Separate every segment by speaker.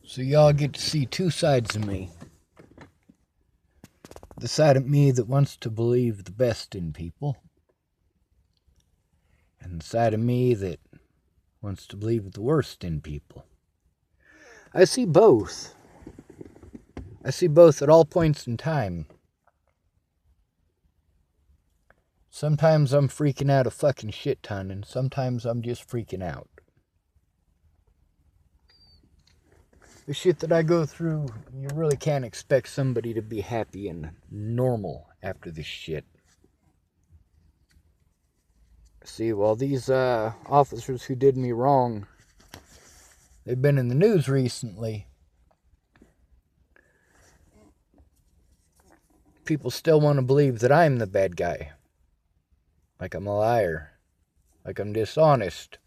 Speaker 1: So y'all get to see two sides of me. The side of me that wants to believe the best in people, and the side of me that wants to believe the worst in people. I see both. I see both at all points in time. Sometimes I'm freaking out a fucking shit ton, and sometimes I'm just freaking out. The shit that I go through, you really can't expect somebody to be happy and normal after this shit. See, well, these officers who did me wrong, they've been in the news recently. People still want to believe that I'm the bad guy. Like I'm a liar. Like I'm dishonest.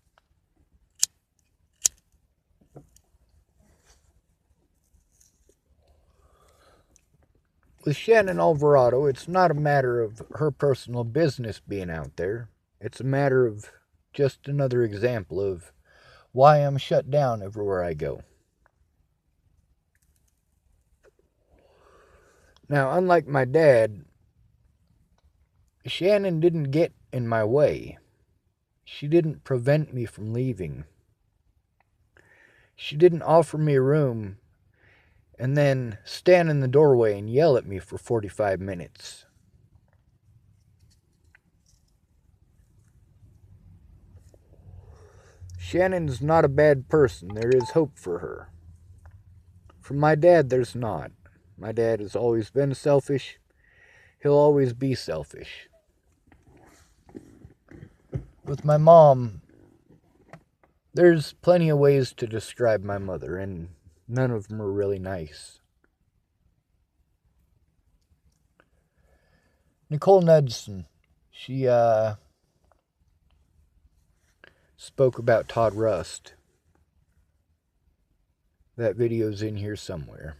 Speaker 1: With Shannon Alvarado, it's not a matter of her personal business being out there. It's a matter of just another example of why I'm shut down everywhere I go. Now, unlike my dad, Shannon didn't get in my way. She didn't prevent me from leaving. She didn't offer me a room and then stand in the doorway and yell at me for 45 minutes. Shannon's not a bad person. There is hope for her. For my dad, there's not. My dad has always been selfish. He'll always be selfish. With my mom, there's plenty of ways to describe my mother, and none of them are really nice. Nicole Knudsen, she spoke about Todd Rust. That video's in here somewhere.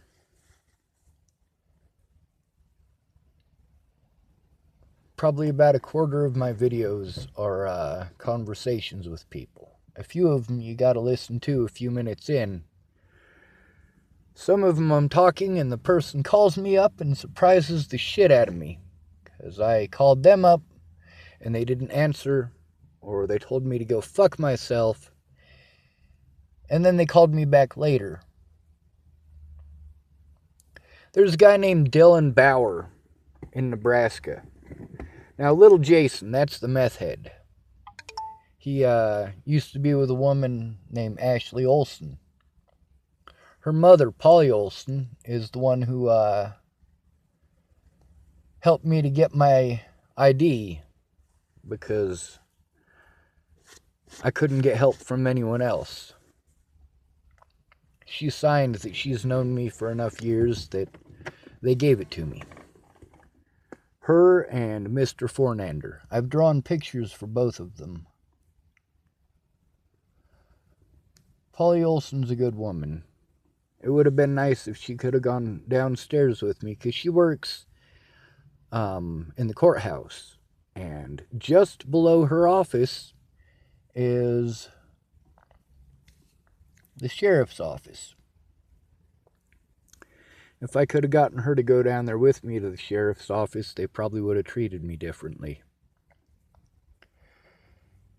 Speaker 1: Probably about a quarter of my videos are conversations with people. A few of them you gotta listen to a few minutes in. Some of them I'm talking and the person calls me up and surprises the shit out of me. Because I called them up and they didn't answer, or they told me to go fuck myself, and then they called me back later. There's a guy named Dylan Bauer in Nebraska. Now, little Jason, that's the meth head. He used to be with a woman named Ashley Olsen. Her mother, Polly Olsen, is the one who helped me to get my ID because I couldn't get help from anyone else. She signed that she's known me for enough years that they gave it to me. Her and Mr. Fornander. I've drawn pictures for both of them. Polly Olsen's a good woman. It would have been nice if she could have gone downstairs with me, because she works in the courthouse. And just below her office is the sheriff's office. If I could have gotten her to go down there with me to the sheriff's office, they probably would have treated me differently.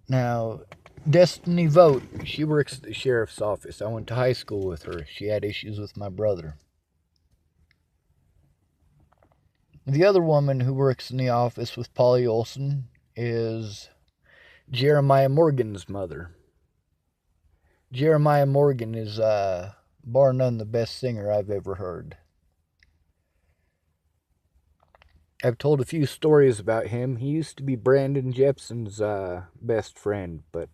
Speaker 1: Now, Destiny Vote, she works at the sheriff's office. I went to high school with her. She had issues with my brother. The other woman who works in the office with Polly Olsen is Jeremiah Morgan's mother. Jeremiah Morgan is, bar none, the best singer I've ever heard. I've told a few stories about him. He used to be Brandon Jepson's best friend, but,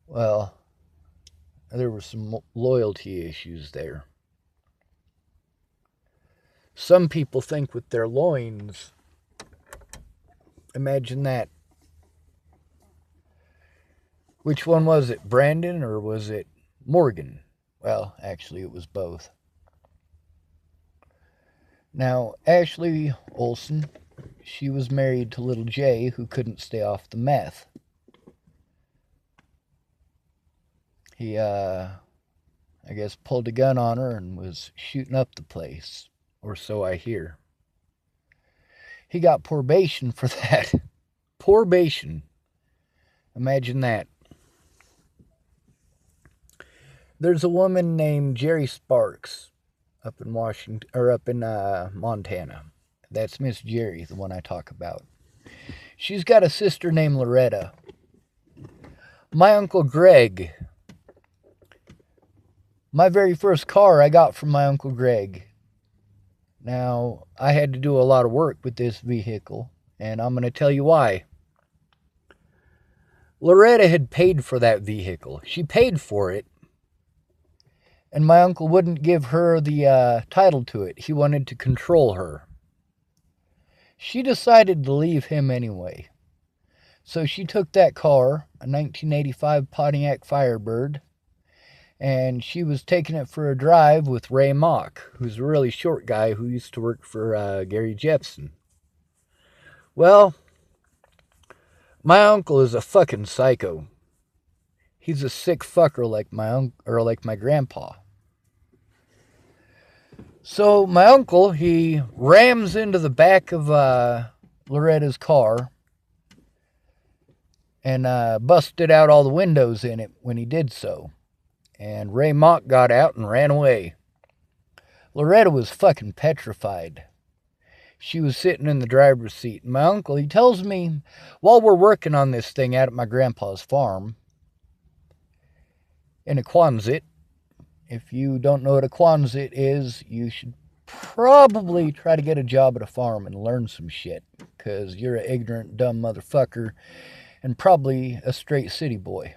Speaker 1: well, there were some loyalty issues there. Some people think with their loins. Imagine that. Which one was it, Brandon or was it Morgan? Well, actually, it was both. Now, Ashley Olsen, she was married to little Jay, who couldn't stay off the meth. He I guess pulled a gun on her and was shooting up the place, or so I hear. He got probation for that. Probation. Imagine that. There's a woman named Jerry Sparks up in Washington, or up in Montana. That's Miss Jerry, the one I talk about. She's got a sister named Loretta. My Uncle Greg. My very first car I got from my Uncle Greg. Now, I had to do a lot of work with this vehicle, and I'm going to tell you why. Loretta had paid for that vehicle. She paid for it, and my uncle wouldn't give her the title to it. He wanted to control her. She decided to leave him anyway. So she took that car, a 1985 Pontiac Firebird, and she was taking it for a drive with Ray Mock, who's a really short guy who used to work for Gary Jepsen. Well, my uncle is a fucking psycho. He's a sick fucker like my grandpa. So my uncle, he rams into the back of Loretta's car and busted out all the windows in it when he did so. And Ray Mock got out and ran away. Loretta was fucking petrified. She was sitting in the driver's seat. And my uncle, he tells me, while we're working on this thing out at my grandpa's farm, in a Quonset, if you don't know what a Quonset is, you should probably try to get a job at a farm and learn some shit. Because you're an ignorant, dumb motherfucker and probably a straight city boy.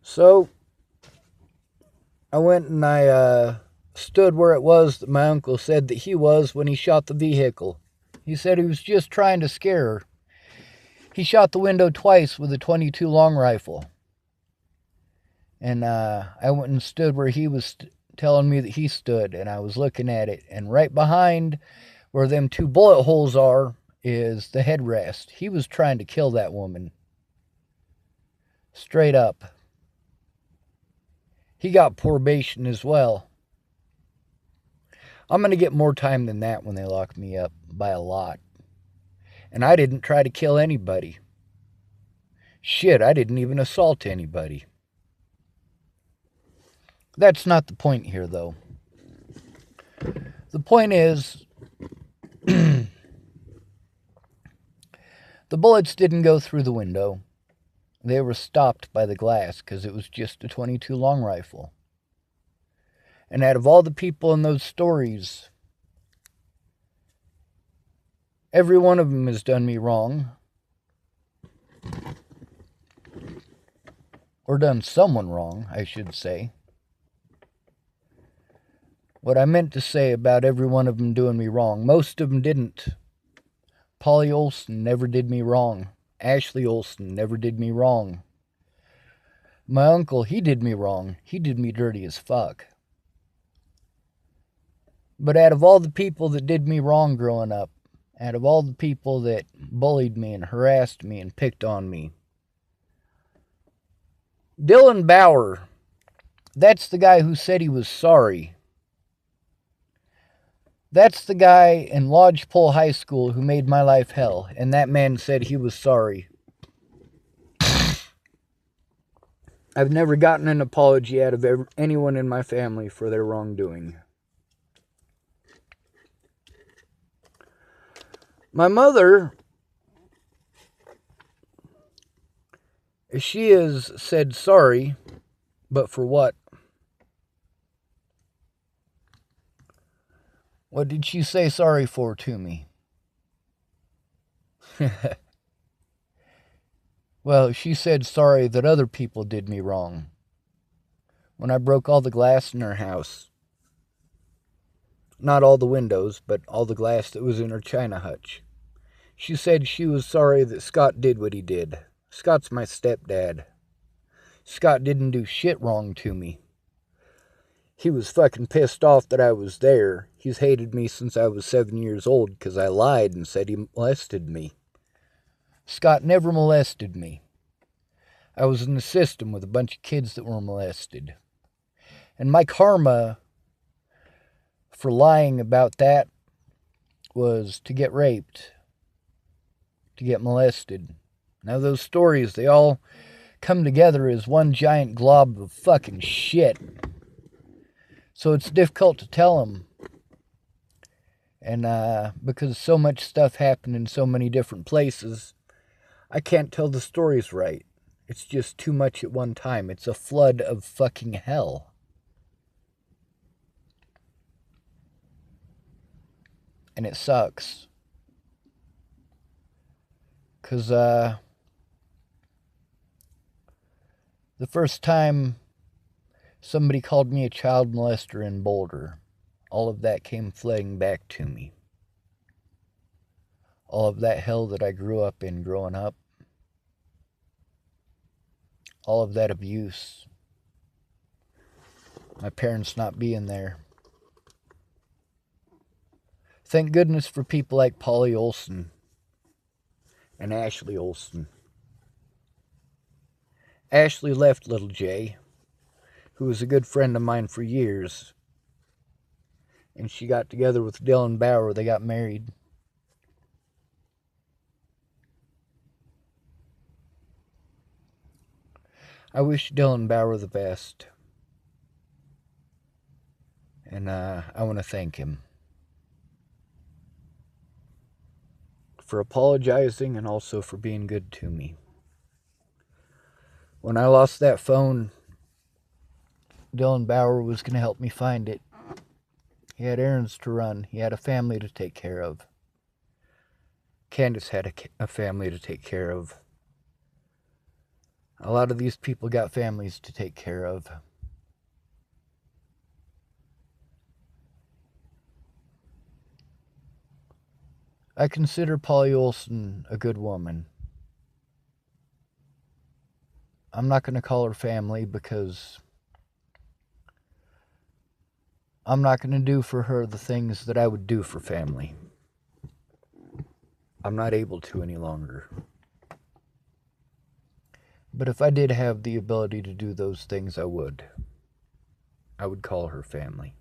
Speaker 1: So I went and I stood where it was that my uncle said that he was when he shot the vehicle. He said he was just trying to scare her. He shot the window twice with a .22 long rifle. And I went and stood where he was telling me that he stood, and I was looking at it. And right behind where them 2 bullet holes are is the headrest. He was trying to kill that woman. Straight up. He got probation as well. I'm going to get more time than that when they lock me up, by a lot. And I didn't try to kill anybody. Shit, I didn't even assault anybody. That's not the point here, though. The point is, the bullets didn't go through the window. They were stopped by the glass because it was just a .22 long rifle. And out of all the people in those stories, every one of them has done me wrong. Or done someone wrong, I should say. What I meant to say about every one of them doing me wrong, most of them didn't. Polly Olsen never did me wrong. Ashley Olsen never did me wrong. My uncle, he did me wrong. He did me dirty as fuck. But out of all the people that did me wrong growing up, out of all the people that bullied me and harassed me and picked on me, Dylan Bauer, that's the guy who said he was sorry. That's the guy in Lodgepole High School who made my life hell, and that man said he was sorry. I've never gotten an apology out of anyone in my family for their wrongdoing. My mother, she has said sorry, but for what? What did she say sorry for to me? Well, she said sorry that other people did me wrong. When I broke all the glass in her house. Not all the windows, but all the glass that was in her china hutch. She said she was sorry that Scott did what he did. Scott's my stepdad. Scott didn't do shit wrong to me. He was fucking pissed off that I was there. He's hated me since I was 7 years old because I lied and said he molested me. Scott never molested me. I was in the system with a bunch of kids that were molested. And my karma for lying about that was to get raped, to get molested. Now those stories, they all come together as one giant glob of fucking shit. So it's difficult to tell them. And because so much stuff happened in so many different places, I can't tell the stories right. It's just too much at one time. It's a flood of fucking hell. And it sucks. Because the first time somebody called me a child molester in Boulder, all of that came flooding back to me. All of that hell that I grew up in growing up. All of that abuse. My parents not being there. Thank goodness for people like Polly Olsen and Ashley Olsen. Ashley left little Jay, who was a good friend of mine for years. And she got together with Dylan Bauer. They got married. I wish Dylan Bauer the best. And I want to thank him for apologizing and also for being good to me. When I lost that phone, Dylan Bauer was going to help me find it. He had errands to run. He had a family to take care of. Candace had a family to take care of. A lot of these people got families to take care of. I consider Polly Olsen a good woman. I'm not going to call her family because I'm not going to do for her the things that I would do for family. I'm not able to any longer. But if I did have the ability to do those things, I would. I would call her family.